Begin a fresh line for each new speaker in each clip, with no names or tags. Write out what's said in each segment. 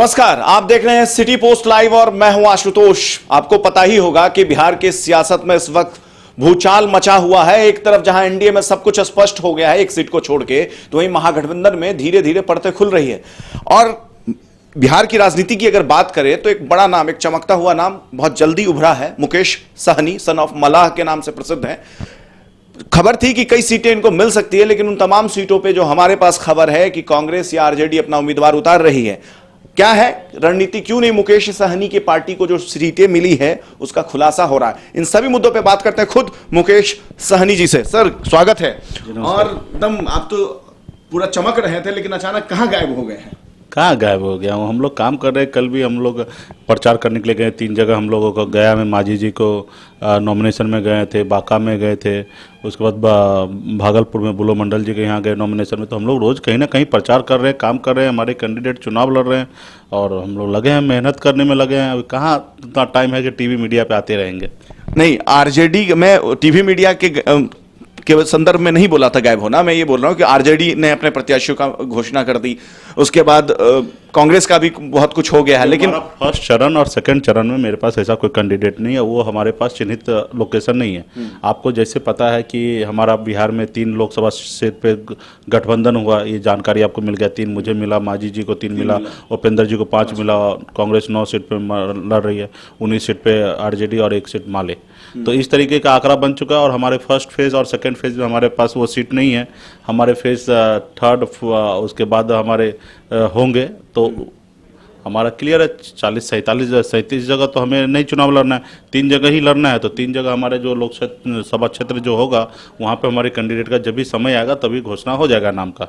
नमस्कार, आप देख रहे हैं सिटी पोस्ट लाइव और मैं हूं आशुतोष। आपको पता ही होगा कि बिहार के सियासत में इस वक्त भूचाल मचा हुआ है। एक तरफ जहां एनडीए में सब कुछ स्पष्ट हो गया है एक सीट को छोड़ के, तो वहीं महागठबंधन में धीरे धीरे परतें खुल रही है। और बिहार की राजनीति की अगर बात करें तो एक बड़ा नाम, एक चमकता हुआ नाम बहुत जल्दी उभरा है। मुकेश सहनी, सन ऑफ मलाह के नाम से प्रसिद्ध है। खबर थी कि कई सीटें इनको मिल सकती है, लेकिन उन तमाम सीटों पे जो हमारे पास खबर है कि कांग्रेस या आरजेडी अपना उम्मीदवार उतार रही है। क्या है रणनीति, क्यों नहीं मुकेश सहनी की पार्टी को जो सीटें मिली है उसका खुलासा हो रहा है। इन सभी मुद्दों पे बात करते हैं खुद मुकेश सहनी जी से। सर स्वागत है। और एकदम आप तो पूरा चमक रहे थे, लेकिन अचानक कहां गायब हो गए हैं?
कहाँ गायब हो गया हूँ, हम लोग काम कर रहे हैं। कल भी हम लोग प्रचार करने के लिए गए, 3 जगह हम लोगों को, गया में मांझी जी को नॉमिनेशन में गए थे, बांका में गए थे, उसके बाद भागलपुर में बुलो मंडल जी के यहाँ गए नॉमिनेशन में। तो हम लोग रोज़ कहीं ना कहीं प्रचार कर रहे हैं, काम कर रहे हैं, हमारे कैंडिडेट चुनाव लड़ रहे हैं और हम लोग लगे हैं, मेहनत करने में लगे हैं। अभी कहाँ इतना टाइम है कि टीवी मीडिया पे आते रहेंगे।
नहीं, आरजेडी में टीवी मीडिया के संदर्भ में नहीं बोला था गायब होना। मैं ये बोल रहा हूं कि आरजेडी ने अपने प्रत्याशियों का घोषणा कर दी, उसके बाद कांग्रेस का भी बहुत कुछ हो गया है। लेकिन
फर्स्ट चरण और सेकंड चरण में मेरे पास ऐसा कोई कैंडिडेट नहीं है, वो हमारे पास चिन्हित लोकेशन नहीं है। आपको जैसे पता है कि हमारा बिहार में 3 लोकसभा सीट पे गठबंधन हुआ, ये जानकारी आपको मिल गया। 3 मुझे मिला, मांझी जी को 3 मिला, उपेंद्र जी को 5 मिला। कांग्रेस 9 सीट पे लड़ रही है, 19 सीट पे आरजेडी और 1 सीट माले। तो इस तरीके का आंकड़ा बन चुका है। और हमारे फर्स्ट फेज और सेकंड फेज में हमारे पास वो सीट नहीं है। हमारे फेज थर्ड उसके बाद हमारे होंगे। तो हमारा क्लियर है, 40, 47, 37 जगह तो हमें नहीं चुनाव लड़ना है, 3 जगह ही लड़ना है। तो 3 जगह हमारे जो लोकसभा क्षेत्र जो होगा वहाँ पे हमारे कैंडिडेट का जब भी समय आएगा तभी घोषणा हो जाएगा नाम का।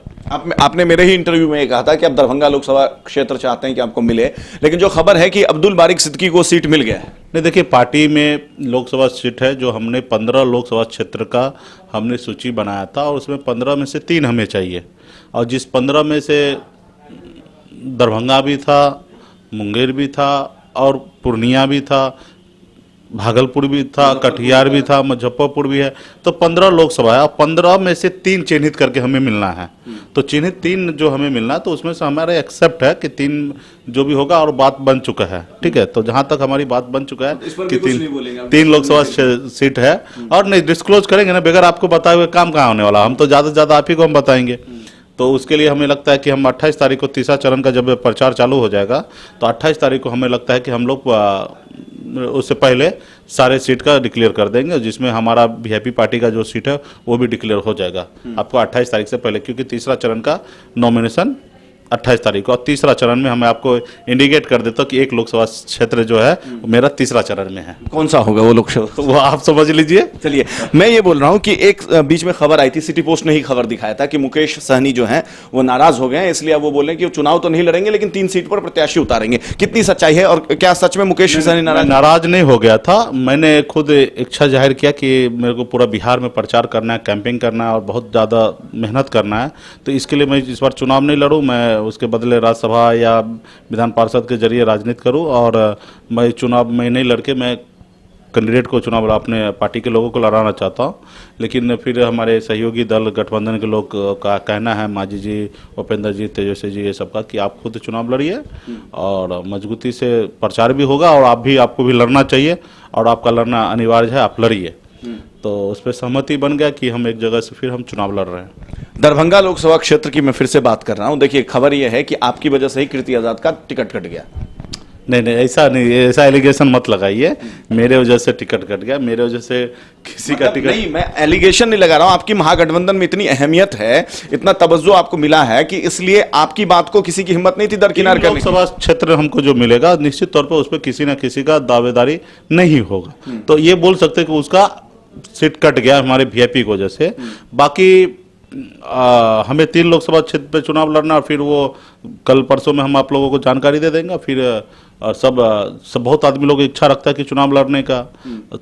आपने मेरे ही इंटरव्यू में कहा था कि आप दरभंगा लोकसभा क्षेत्र चाहते हैं कि आपको मिले, लेकिन जो खबर है कि अब्दुल बारिक सिद्दीकी को सीट मिल गया है।
नहीं, देखिए, पार्टी में लोकसभा सीट है जो हमने 15 लोकसभा क्षेत्र का हमने सूची बनाया था और उसमें 15 में से 3 हमें चाहिए। और जिस 15 में से दरभंगा भी था, मुंगेर भी था और पूर्णिया भी था, भागलपुर भी था, कटिहार भी था, मुजफ्फरपुर भी है। तो 15 लोकसभा है और 15 में से 3 चिन्हित करके हमें मिलना है। तो चिन्हित 3 जो हमें मिलना है, तो उसमें से हमारा एक्सेप्ट है कि 3 जो भी होगा, और बात बन चुका है। ठीक है, तो जहां तक हमारी बात बन चुका है कि 3 लोकसभा सीट है। और नहीं डिस्क्लोज करेंगे ना, बगैर आपको बताए हुए काम कहाँ होने वाला। हम तो ज़्यादा से ज़्यादा आप ही को हम बताएंगे। तो उसके लिए हमें लगता है कि हम 28 तारीख को तीसरा चरण का जब प्रचार चालू हो जाएगा, तो 28 तारीख को हमें लगता है कि हम लोग उससे पहले सारे सीट का डिक्लेयर कर देंगे, जिसमें हमारा वीआईपी पार्टी का जो सीट है वो भी डिक्लेयर हो जाएगा आपको 28 तारीख से पहले, क्योंकि तीसरा चरण का नॉमिनेशन 28 तारीख को। और तीसरा चरण में हमें आपको इंडिकेट कर देता कि एक लोकसभा क्षेत्र जो है वो मेरा तीसरा चरण में है।
कौन सा होगा वो लोकसभा,
तो वो आप समझ लीजिए।
चलिए, मैं ये बोल रहा हूं कि एक बीच में खबर आई थी, सिटी पोस्ट ने ही खबर दिखाया था कि मुकेश सहनी जो हैं वो नाराज हो गए हैं, इसलिए अब वो बोल रहे हैं कि वो चुनाव तो नहीं लड़ेंगे लेकिन 3 सीट पर प्रत्याशी उतारेंगे। कितनी सच्चाई है और क्या सच में मुकेश सहनी
नाराज नहीं हो गया था? मैंने खुद इच्छा जाहिर किया कि मेरे को पूरा बिहार में प्रचार करना है, कैंपिंग करना है और बहुत ज़्यादा मेहनत करना है। तो इसके लिए मैं इस बार चुनाव नहीं लड़ूँ, मैं उसके बदले राज्यसभा या विधान पार्षद के जरिए राजनीति करूं। और मैं चुनाव में नहीं लड़के मैं कैंडिडेट को चुनाव अपने पार्टी के लोगों को लड़ाना चाहता हूं। लेकिन फिर हमारे सहयोगी दल गठबंधन के लोग का कहना है, मांझी जी, उपेंद्र जी, तेजस्वी जी, ये सबका, कि आप खुद चुनाव लड़िए और मजबूती से प्रचार भी होगा और आपको भी लड़ना चाहिए और आपका लड़ना अनिवार्य है, आप लड़िए। तो उस पर सहमति बन गया कि हम एक जगह से फिर हम चुनाव लड़ रहे हैं।
दरभंगा लोकसभा क्षेत्र की मैं फिर से बात कर रहा हूं। देखिए, खबर यह है कि आपकी वजह से ही कीर्ति आजाद का टिकट कट गया।
नहीं, ऐसा नहीं, ऐसा एलिगेशन मत लगाइए। मेरे वजह से टिकट कट गया, मेरे वजह से किसी का टिकट
नहीं, मैं एलिगेशन नहीं लगा रहा हूं। आपकी महागठबंधन में इतनी अहमियत है, इतना तवज्जो आपको मिला है कि इसलिए आपकी बात को किसी की हिम्मत नहीं थी दरकिनार करने की।
लोकसभा क्षेत्र हमको जो मिलेगा निश्चित तौर पर उस पर किसी ना किसी का दावेदारी नहीं होगा। तो ये बोल सकते हैं कि उसका सीट कट गया हमारे वीआईपी की वजह से। बाकी हमें 3 लोकसभा क्षेत्र पे चुनाव लड़ना, और फिर वो कल परसों में हम आप लोगों को जानकारी दे देंगे। फिर सब बहुत आदमी लोग इच्छा रखता है कि चुनाव लड़ने का,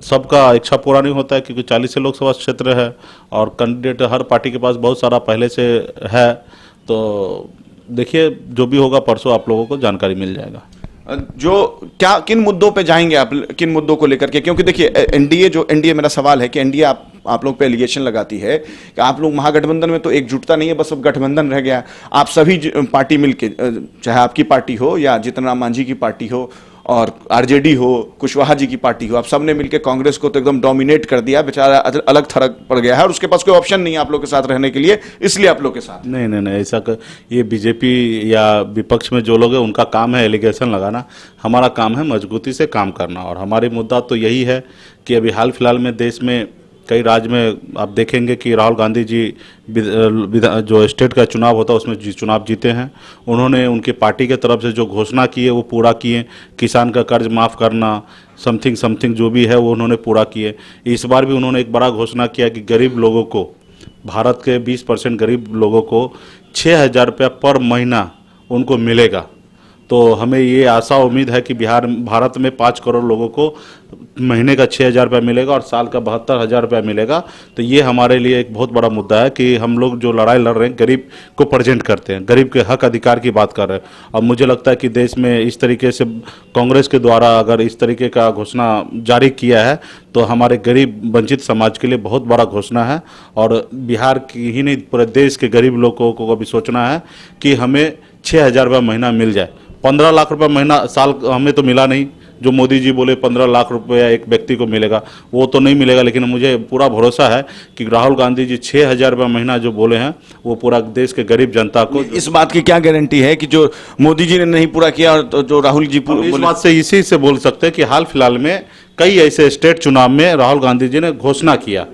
सबका इच्छा पूरा नहीं होता है क्योंकि 40 से लोकसभा क्षेत्र है और कैंडिडेट हर पार्टी के पास बहुत सारा पहले से है। तो देखिए, जो भी होगा परसों आप लोगों को जानकारी मिल जाएगा।
किन मुद्दों पे जाएंगे आप, किन मुद्दों को लेकर के? क्योंकि देखिए, एनडीए मेरा सवाल है कि एनडीए आप आप लोग पे एलिगेशन लगाती है कि आप लोग महागठबंधन में तो एकजुटता नहीं है, बस अब गठबंधन रह गया। आप सभी पार्टी मिलके, चाहे आपकी पार्टी हो या जीतन राम मांझी की पार्टी हो और आरजेडी हो, कुशवाहा जी की पार्टी हो, आप सबने मिलकर कांग्रेस को तो एकदम डोमिनेट कर दिया। बेचारा अलग थलग पड़ गया है और उसके पास कोई ऑप्शन नहीं है आप लोग के साथ रहने के लिए, इसलिए आप लोग के साथ।
नहीं नहीं नहीं, ऐसा ये बीजेपी या विपक्ष में जो लोग हैं उनका काम है एलिगेशन लगाना, हमारा काम है मजबूती से काम करना। और हमारी मुद्दा तो यही है कि अभी हाल फिलहाल में देश में कई राज्य में आप देखेंगे कि राहुल गांधी जी जो स्टेट का चुनाव होता है उसमें चुनाव जीते हैं। उन्होंने उनकी पार्टी के तरफ से जो घोषणा की है वो पूरा किए। किसान का कर्ज माफ़ करना, समथिंग समथिंग जो भी है वो उन्होंने पूरा किए। इस बार भी उन्होंने एक बड़ा घोषणा किया कि गरीब लोगों को, भारत के 20% गरीब लोगों को 6,000 रुपया पर महीना उनको मिलेगा। तो हमें ये आशा उम्मीद है कि भारत में 5 करोड़ लोगों को महीने का 6,000 रुपया मिलेगा और साल का 72,000 रुपया मिलेगा। तो ये हमारे लिए एक बहुत बड़ा मुद्दा है कि हम लोग जो लड़ाई लड़ रहे हैं गरीब को प्रेजेंट करते हैं, गरीब के हक अधिकार की बात कर रहे हैं। और मुझे लगता है कि देश में इस तरीके से कांग्रेस के द्वारा अगर इस तरीके का घोषणा जारी किया है तो हमारे गरीब वंचित समाज के लिए बहुत बड़ा घोषणा है। और बिहार की ही नहीं पूरे देश के गरीब लोगों को अभी सोचना है कि हमें 6,000 रुपया महीना मिल जाए। 15 लाख रुपया महीना साल हमें तो मिला नहीं, जो मोदी जी बोले 15 लाख रुपया एक व्यक्ति को मिलेगा वो तो नहीं मिलेगा। लेकिन मुझे पूरा भरोसा है कि राहुल गांधी जी 6,000 रुपया महीना जो बोले हैं वो पूरा देश के गरीब जनता को।
इस बात की क्या गारंटी है कि जो मोदी जी ने नहीं पूरा किया और तो जो राहुल जी
इस बात से इसी से बोल सकते हैं कि हाल फिलहाल में कई ऐसे स्टेट चुनाव में राहुल गांधी जी ने घोषणा किया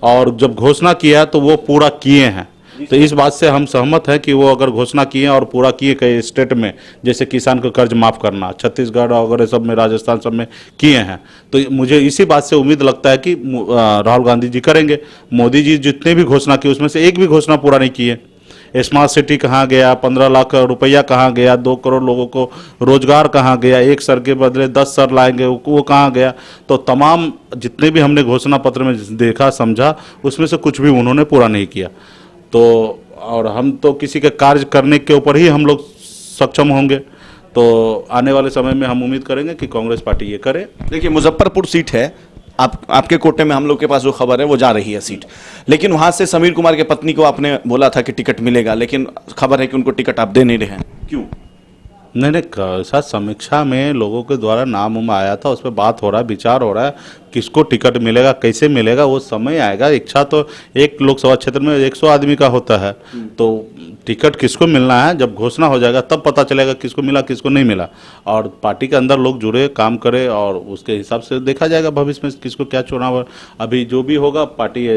और जब घोषणा किया तो वो पूरा किए हैं। तो इस बात से हम सहमत हैं कि वो अगर घोषणा किए और पूरा किए कई स्टेट में, जैसे किसान को कर्ज माफ़ करना, छत्तीसगढ़ वगैरह सब में, राजस्थान सब में किए हैं। तो मुझे इसी बात से उम्मीद लगता है कि राहुल गांधी जी करेंगे। मोदी जी जितने भी घोषणा की उसमें से एक भी घोषणा पूरा नहीं किए। स्मार्ट सिटी कहाँ गया, 15 लाख रुपया कहाँ गया, 2 करोड़ लोगों को रोजगार कहाँ गया, 1 सर के बदले 10 सर लाएंगे वो कहाँ गया। तो तमाम जितने भी हमने घोषणा पत्र में देखा समझा उसमें से कुछ भी उन्होंने पूरा नहीं किया। तो और हम तो किसी के कार्य करने के ऊपर ही हम लोग सक्षम होंगे। तो आने वाले समय में हम उम्मीद करेंगे कि कांग्रेस पार्टी ये करे।
देखिए, मुजफ्फरपुर सीट है, आपके कोटे में हम लोग के पास जो खबर है वो जा रही है सीट, लेकिन वहां से समीर कुमार के पत्नी को आपने बोला था कि टिकट मिलेगा, लेकिन खबर है कि उनको टिकट आप दे नहीं रहे हैं, क्यों?
नहीं, साथ समीक्षा में लोगों के द्वारा नाम उम आया था, उस पर बात हो रहा है, विचार हो रहा है, किसको टिकट मिलेगा, कैसे मिलेगा, वो समय आएगा। इच्छा तो एक लोकसभा क्षेत्र में 100 आदमी का होता है, तो टिकट किसको मिलना है जब घोषणा हो जाएगा तब पता चलेगा किसको मिला किसको नहीं मिला। और पार्टी के अंदर लोग जुड़े, काम करे और उसके हिसाब से देखा जाएगा भविष्य में किसको क्या चुनाव। अभी जो भी होगा पार्टी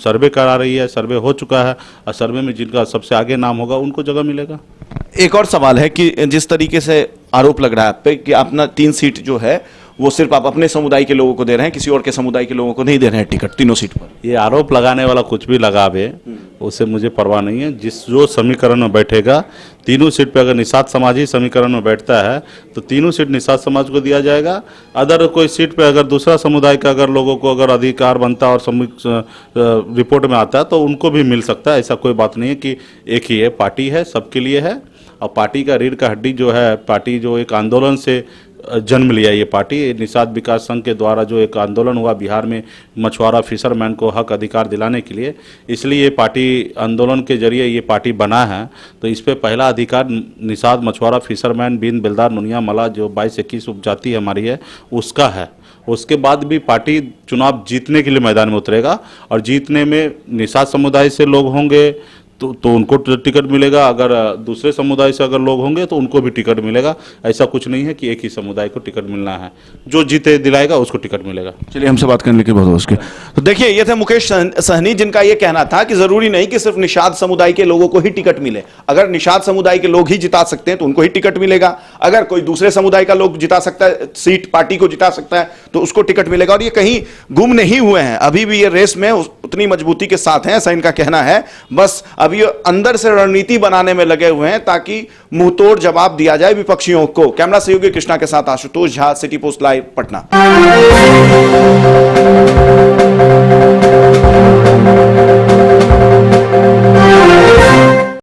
सर्वे करा रही है, सर्वे हो चुका है और सर्वे में जिनका सबसे आगे नाम होगा उनको जगह मिलेगा।
एक और सवाल है कि जिस तरीके से आरोप लग रहा है आप पे कि अपना 3 सीट जो है वो सिर्फ आप अपने समुदाय के लोगों को दे रहे हैं, किसी और के समुदाय के लोगों को नहीं दे रहे हैं टिकट तीनों सीट पर।
ये आरोप लगाने वाला कुछ भी लगावे उससे मुझे परवाह नहीं है। जो समीकरण में बैठेगा, तीनों सीट पे अगर निषाद समाज ही समीकरण में बैठता है तो तीनों सीट निषाद समाज को दिया जाएगा। अदर कोई सीट पे अगर दूसरा समुदाय का अगर लोगों को अगर अधिकार बनता और रिपोर्ट में आता है तो उनको भी मिल सकता है। ऐसा कोई बात नहीं है कि एक ही है, पार्टी है, सबके लिए है। और पार्टी का रीढ़ का हड्डी जो है, पार्टी जो एक आंदोलन से जन्म लिया, ये पार्टी निषाद विकास संघ के द्वारा जो एक आंदोलन हुआ बिहार में मछुआरा फिशरमैन को हक अधिकार दिलाने के लिए, इसलिए ये पार्टी आंदोलन के जरिए ये पार्टी बना है। तो इस पे पहला अधिकार निषाद मछुआरा फिशरमैन बिन बिलदार नुनिया मला जो 22-21 उपजाति हमारी है उसका है। उसके बाद भी पार्टी चुनाव जीतने के लिए मैदान में उतरेगा और जीतने में निषाद समुदाय से लोग होंगे तो उनको टिकट मिलेगा, अगर दूसरे समुदाय से अगर लोग होंगे तो उनको भी टिकट मिलेगा। ऐसा कुछ नहीं है कि एक ही समुदाय को टिकट मिलना है, जो जीते दिलाएगा उसको टिकट मिलेगा।
चलिए, हमसे बात करने के बहुत उसके तो देखिए, ये थे मुकेश सहनी जिनका ये कहना था कि जरूरी नहीं कि सिर्फ निषाद समुदाय के लोगों को ही टिकट मिले। अगर निषाद समुदाय के लोग ही जिता सकते हैं तो उनको ही टिकट मिलेगा, अगर कोई दूसरे समुदाय का लोग जिता सकता है, सीट पार्टी को जिता सकता है तो उसको टिकट मिलेगा। और ये कहीं गुम नहीं हुए हैं, अभी भी ये रेस में उतनी मजबूती के साथ हैं, ऐसा इनका कहना है। बस अभी अंदर से रणनीति बनाने में लगे हुए हैं ताकि मुंहतोड़ जवाब दिया जाए विपक्षियों को। कैमरा सहयोगी कृष्णा के साथ Ashutosh Jha, city post live, Patna.